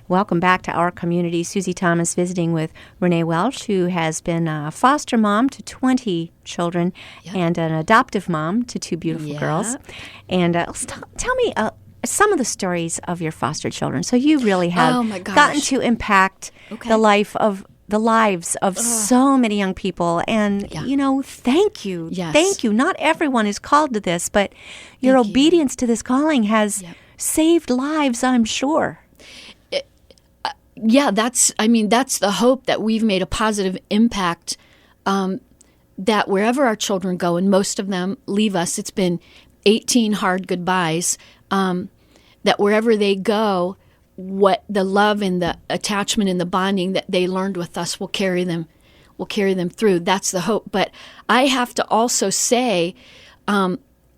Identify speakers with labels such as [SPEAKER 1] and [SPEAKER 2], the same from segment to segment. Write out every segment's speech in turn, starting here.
[SPEAKER 1] Welcome back to our community. Susie Thomas visiting with Renee Welsh, who has been a foster mom to 20 children and an adoptive mom to 2 beautiful girls. And tell me some of the stories of your foster children. So you really have gotten to impact the lives of so many young people. And, thank you.
[SPEAKER 2] Yes.
[SPEAKER 1] Thank you. Not everyone is called to this, but your obedience to this calling has saved lives, I'm sure.
[SPEAKER 2] That's the hope, that we've made a positive impact, that wherever our children go, and most of them leave us, it's been 18 hard goodbyes, that wherever they go, what the love and the attachment and the bonding that they learned with us will carry them through. That's the hope. But I have to also say,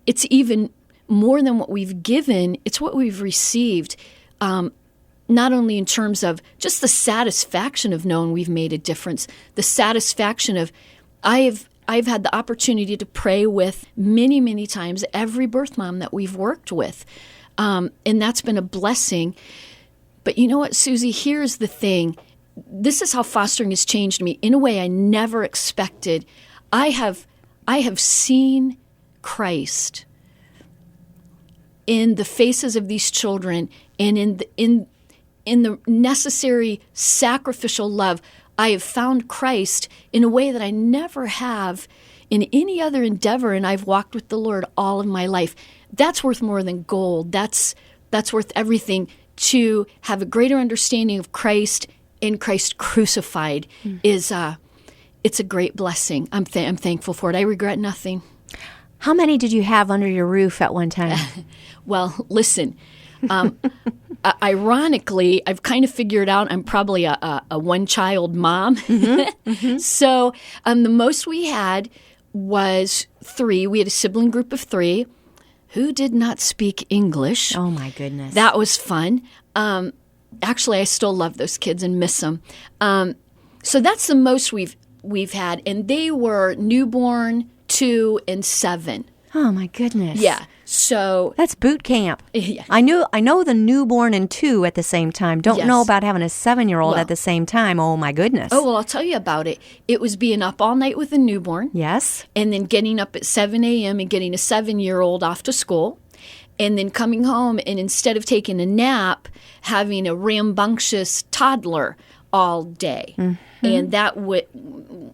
[SPEAKER 2] it's even more than what we've given, it's what we've received. Not only in terms of just the satisfaction of knowing we've made a difference, the satisfaction of I've had the opportunity to pray with many, many times every birth mom that we've worked with. And that's been a blessing. But you know what, Susie, here's the thing. This is how fostering has changed me in a way I never expected. I have seen Christ in the faces of these children and in the necessary sacrificial love. I have found Christ in a way that I never have in any other endeavor, and I've walked with the Lord all of my life. That's worth more than gold. That's worth everything. To have a greater understanding of Christ and Christ crucified is it's a great blessing. I'm thankful for it. I regret nothing.
[SPEAKER 1] How many did you have under your roof at one time?
[SPEAKER 2] Well, listen. Ironically, I've kind of figured out I'm probably a one-child mom. So the most we had was 3. We had a sibling group of 3 who did not speak English.
[SPEAKER 1] Oh, my goodness.
[SPEAKER 2] That was fun. Actually, I still love those kids and miss them. So that's the most we've had. And they were newborn, 2, and 7.
[SPEAKER 1] Oh, my goodness.
[SPEAKER 2] Yeah. So
[SPEAKER 1] that's boot camp.
[SPEAKER 2] Yeah.
[SPEAKER 1] I know the newborn and 2 at the same time. Don't know about having a 7-year-old at the same time. Oh, my goodness.
[SPEAKER 2] Oh, well, I'll tell you about it. It was being up all night with a newborn.
[SPEAKER 1] Yes.
[SPEAKER 2] And then getting up at 7 a.m. and getting a 7-year-old off to school. And then coming home and instead of taking a nap, having a rambunctious toddler all day. And that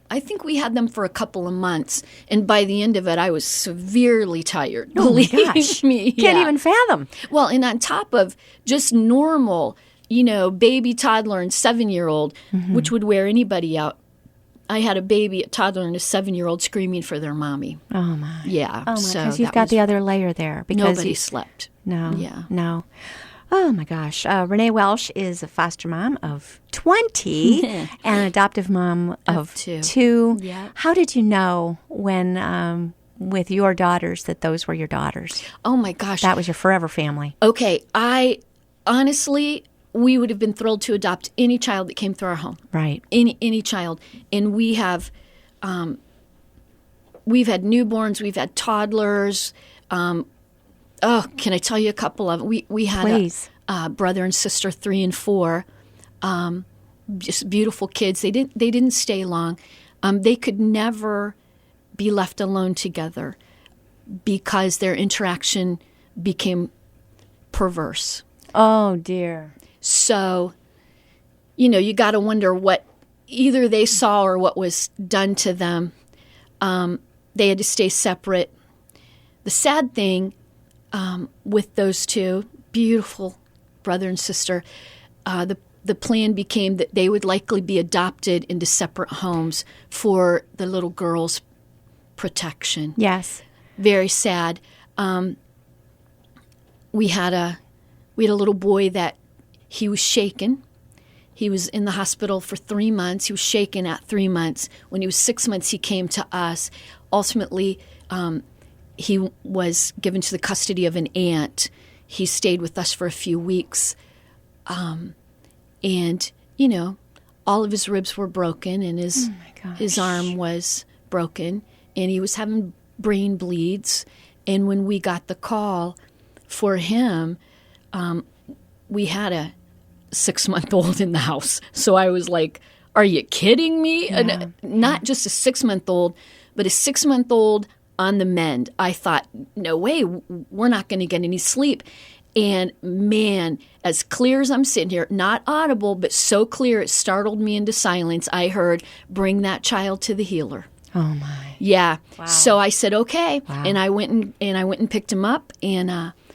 [SPEAKER 2] I think we had them for a couple of months. And by the end of it, I was severely tired.
[SPEAKER 1] Oh, my
[SPEAKER 2] Believe
[SPEAKER 1] gosh.
[SPEAKER 2] me.
[SPEAKER 1] Can't even fathom.
[SPEAKER 2] Well, and on top of just normal, baby, toddler, and 7-year-old, which would wear anybody out, I had a baby, a toddler, and a 7-year-old screaming for their mommy.
[SPEAKER 1] Oh, my.
[SPEAKER 2] Yeah.
[SPEAKER 1] Oh, my.
[SPEAKER 2] So
[SPEAKER 1] Because you've got the other layer there. Because
[SPEAKER 2] nobody slept.
[SPEAKER 1] No.
[SPEAKER 2] Yeah.
[SPEAKER 1] No. Oh, my gosh. Renee Welsh is a foster mom of 20 and an adoptive mom of 2.
[SPEAKER 2] Yeah.
[SPEAKER 1] How did you know when, with your daughters, that those were your daughters?
[SPEAKER 2] Oh, my gosh.
[SPEAKER 1] That was your forever family.
[SPEAKER 2] Okay. Honestly, we would have been thrilled to adopt any child that came through our home.
[SPEAKER 1] Right.
[SPEAKER 2] Any child. And we have, we've had newborns, we've had toddlers. Can I tell you a couple of? We had a brother and sister, 3 and 4, just beautiful kids. They didn't stay long. They could never be left alone together because their interaction became perverse.
[SPEAKER 1] Oh, dear.
[SPEAKER 2] So, you got to wonder what either they saw or what was done to them. They had to stay separate. The sad thing with those 2 beautiful brother and sister, the plan became that they would likely be adopted into separate homes for the little girl's protection.
[SPEAKER 1] Yes.
[SPEAKER 2] Very sad. We had a little boy that he was shaken. He was in the hospital for 3 months. He was shaken at 3 months. When he was 6 months, he came to us. Ultimately, he was given to the custody of an aunt. He stayed with us for a few weeks. And, all of his ribs were broken and his arm was broken. And he was having brain bleeds. And when we got the call for him, we had a 6-month-old in the house. So I was like, are you kidding me?
[SPEAKER 1] Yeah.
[SPEAKER 2] And not just a 6-month-old, but a 6-month-old on the mend. I thought, no way, we're not going to get any sleep. And man, as clear as I'm sitting here, not audible, but so clear it startled me into silence, I heard, bring that child to the healer.
[SPEAKER 1] Oh, my.
[SPEAKER 2] Yeah.
[SPEAKER 1] Wow.
[SPEAKER 2] So I said, okay.
[SPEAKER 1] Wow.
[SPEAKER 2] And I went and picked him up and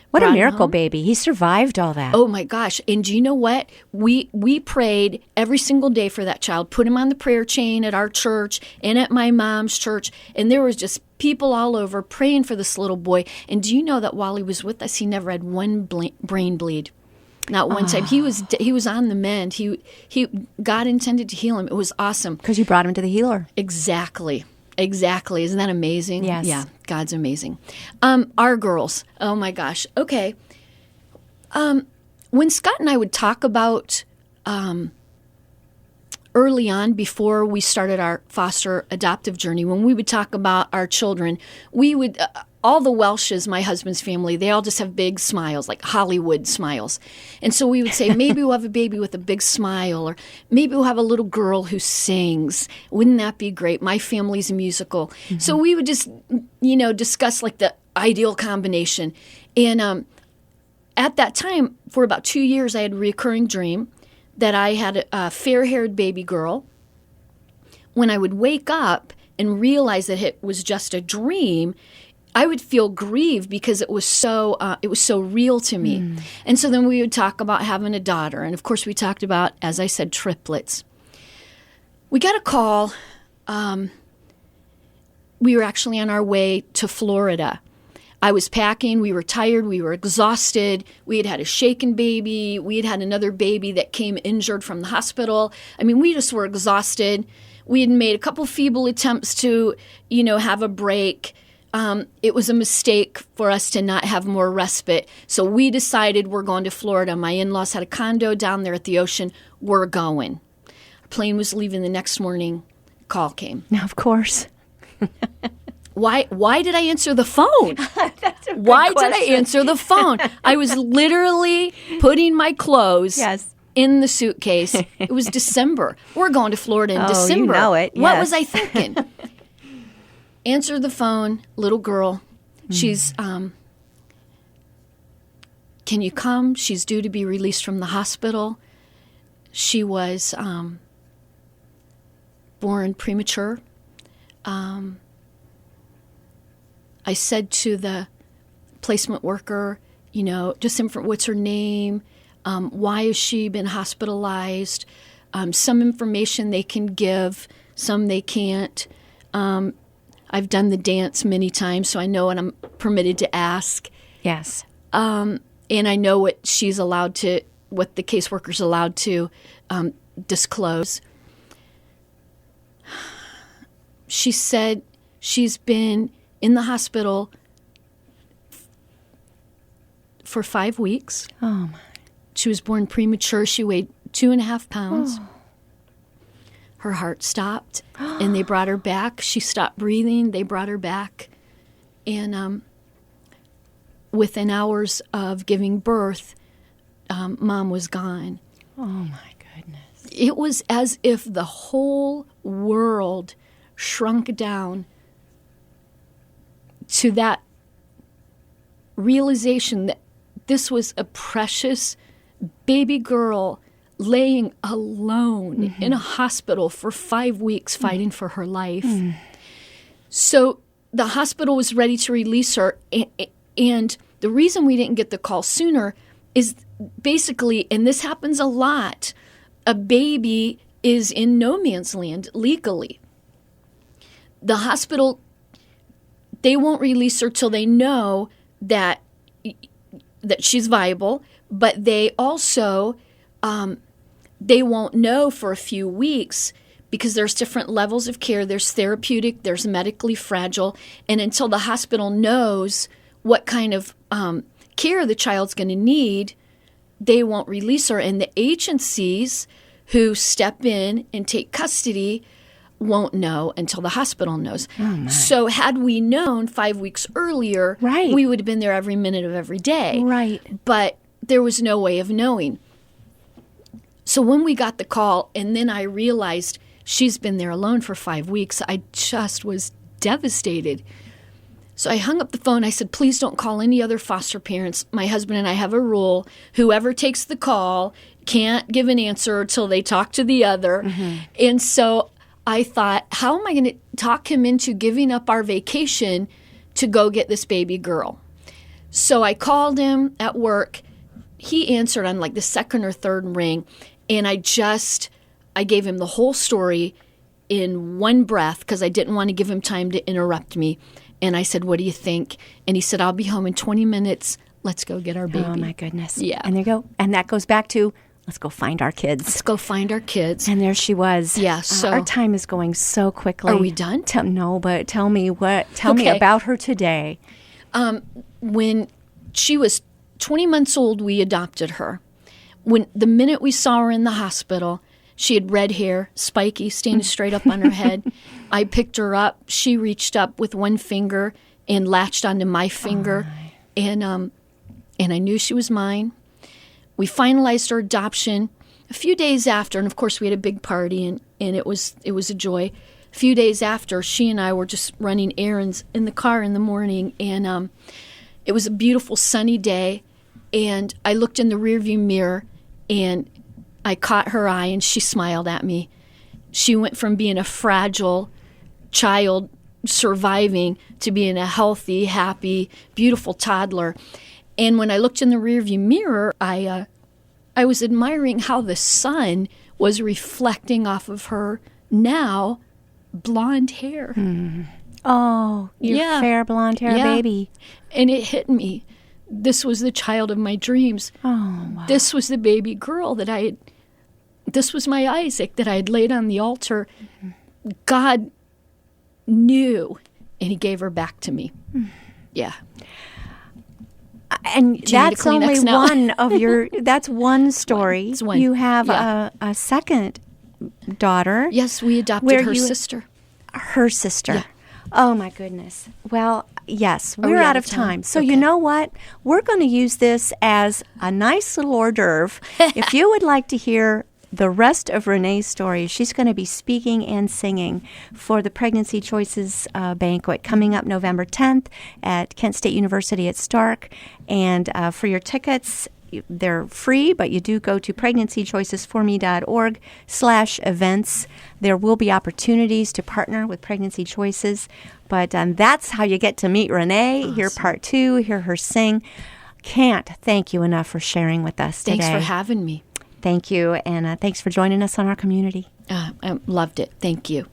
[SPEAKER 1] what a
[SPEAKER 2] brought him
[SPEAKER 1] miracle
[SPEAKER 2] home.
[SPEAKER 1] baby. He survived all that.
[SPEAKER 2] Oh my gosh. And do you know what? We prayed every single day for that child, put him on the prayer chain at our church and at my mom's church. And there was just people all over praying for this little boy. And do you know that while he was with us, he never had one brain bleed? Not one time. He was on the mend. God intended to heal him. It was awesome.
[SPEAKER 1] Because you brought him to the healer.
[SPEAKER 2] Exactly. Isn't that amazing?
[SPEAKER 1] Yes.
[SPEAKER 2] Yeah, God's amazing. Our girls. Oh my gosh. Okay. When Scott and I would talk about early on, before we started our foster adoptive journey, when we would talk about our children, we would all the Welshes, my husband's family, they all just have big smiles, like Hollywood smiles. And so we would say, maybe we'll have a baby with a big smile, or maybe we'll have a little girl who sings. Wouldn't that be great? My family's musical. Mm-hmm. So we would just, discuss like the ideal combination. And at that time, for about 2 years, I had a recurring dream that I had a fair-haired baby girl. When I would wake up and realize that it was just a dream, I would feel grieved because it was so real to me. Mm. And so then we would talk about having a daughter. And of course, we talked about, as I said, triplets. We got a call. We were actually on our way to Florida. I was packing. We were tired. We were exhausted. We had had a shaken baby. We had had another baby that came injured from the hospital. I mean, we just were exhausted. We had made a couple feeble attempts to, have a break. It was a mistake for us to not have more respite. So we decided we're going to Florida. My in-laws had a condo down there at the ocean. We're going. Our plane was leaving the next morning. Call came.
[SPEAKER 1] Now, of course.
[SPEAKER 2] Why did I answer the phone?
[SPEAKER 1] That's a good
[SPEAKER 2] Why
[SPEAKER 1] question.
[SPEAKER 2] did I answer the phone? I was literally putting my clothes in the suitcase. It was December. We're going to Florida in December.
[SPEAKER 1] You know it.
[SPEAKER 2] What
[SPEAKER 1] Yes.
[SPEAKER 2] was I thinking? Answer the phone, little girl. She's, can you come? She's due to be released from the hospital. She was born premature. I said to the placement worker, what's her name? Why has she been hospitalized? Some information they can give, some they can't. I've done the dance many times, so I know what I'm permitted to ask.
[SPEAKER 1] Yes.
[SPEAKER 2] And I know what the caseworker's allowed to disclose. She said she's been in the hospital for 5 weeks.
[SPEAKER 1] Oh, my.
[SPEAKER 2] She was born premature. She weighed 2.5 pounds. Oh. Her heart stopped, and they brought her back. She stopped breathing. They brought her back. And within hours of giving birth, Mom was gone.
[SPEAKER 1] Oh, my goodness.
[SPEAKER 2] It was as if the whole world shrunk down to that realization that this was a precious baby girl laying alone in a hospital for 5 weeks fighting for her life. So the hospital was ready to release her. And the reason we didn't get the call sooner is basically, and this happens a lot, a baby is in no man's land legally. The hospital, they won't release her till they know that she's viable, but they also they won't know for a few weeks because there's different levels of care. There's therapeutic, there's medically fragile, and until the hospital knows what kind of care the child's going to need, they won't release her. And the agencies who step in and take custody won't know until the hospital knows.
[SPEAKER 1] Oh,
[SPEAKER 2] so had we known 5 weeks earlier,
[SPEAKER 1] right,
[SPEAKER 2] we would have been there every minute of every day.
[SPEAKER 1] Right.
[SPEAKER 2] But there was no way of knowing. So when we got the call, and then I realized she's been there alone for 5 weeks, I just was devastated. So I hung up the phone. I said, please don't call any other foster parents. My husband and I have a rule. Whoever takes the call can't give an answer until they talk to the other. And so I thought, how am I going to talk him into giving up our vacation to go get this baby girl? So I called him at work. He answered on like the second or third ring. And I gave him the whole story in one breath because I didn't want to give him time to interrupt me. And I said, what do you think? And he said, I'll be home in 20 minutes. Let's go get our baby.
[SPEAKER 1] Oh, my goodness.
[SPEAKER 2] Yeah.
[SPEAKER 1] And there you go. And that goes back to, let's go find our kids.
[SPEAKER 2] Let's go find our kids.
[SPEAKER 1] And there she was.
[SPEAKER 2] Yeah. So
[SPEAKER 1] our time is going so quickly.
[SPEAKER 2] Are we done?
[SPEAKER 1] No, but tell me about her today.
[SPEAKER 2] When she was 20 months old, we adopted her. The minute we saw her in the hospital, she had red hair, spiky, standing straight up on her head. I picked her up. She reached up with one finger and latched onto my finger. And I knew she was mine. We finalized her adoption a few days after, and of course we had a big party, and it was a joy. A few days after, she and I were just running errands in the car in the morning, and it was a beautiful sunny day, and I looked in the rearview mirror, and I caught her eye, and she smiled at me. She went from being a fragile child surviving to being a healthy, happy, beautiful toddler. And when I looked in the rearview mirror, I was admiring how the sun was reflecting off of her now blonde hair.
[SPEAKER 1] Oh, your fair blonde hair baby.
[SPEAKER 2] And it hit me. This was the child of my dreams.
[SPEAKER 1] Oh, wow.
[SPEAKER 2] This was the baby girl this was my Isaac that I had laid on the altar. God knew, and he gave her back to me. Yeah.
[SPEAKER 1] And that's only one of that's one story.
[SPEAKER 2] It's one.
[SPEAKER 1] You have a second daughter.
[SPEAKER 2] Yes, we adopted her sister.
[SPEAKER 1] Her sister.
[SPEAKER 2] Yeah.
[SPEAKER 1] Oh, my goodness. Well, yes, we're out of time. So you know what? We're going to use this as a nice little hors d'oeuvre. If you would like to hear the rest of Renee's story, she's going to be speaking and singing for the Pregnancy Choices banquet coming up November 10th at Kent State University at Stark. And for your tickets, they're free, but you do go to pregnancychoicesforme.org/events. There will be opportunities to partner with Pregnancy Choices, but that's how you get to meet Renee, awesome. Hear part 2, hear her sing. Can't thank you enough for sharing with us today.
[SPEAKER 2] Thanks for having me.
[SPEAKER 1] Thank you, and thanks for joining us on our community.
[SPEAKER 2] I loved it. Thank you.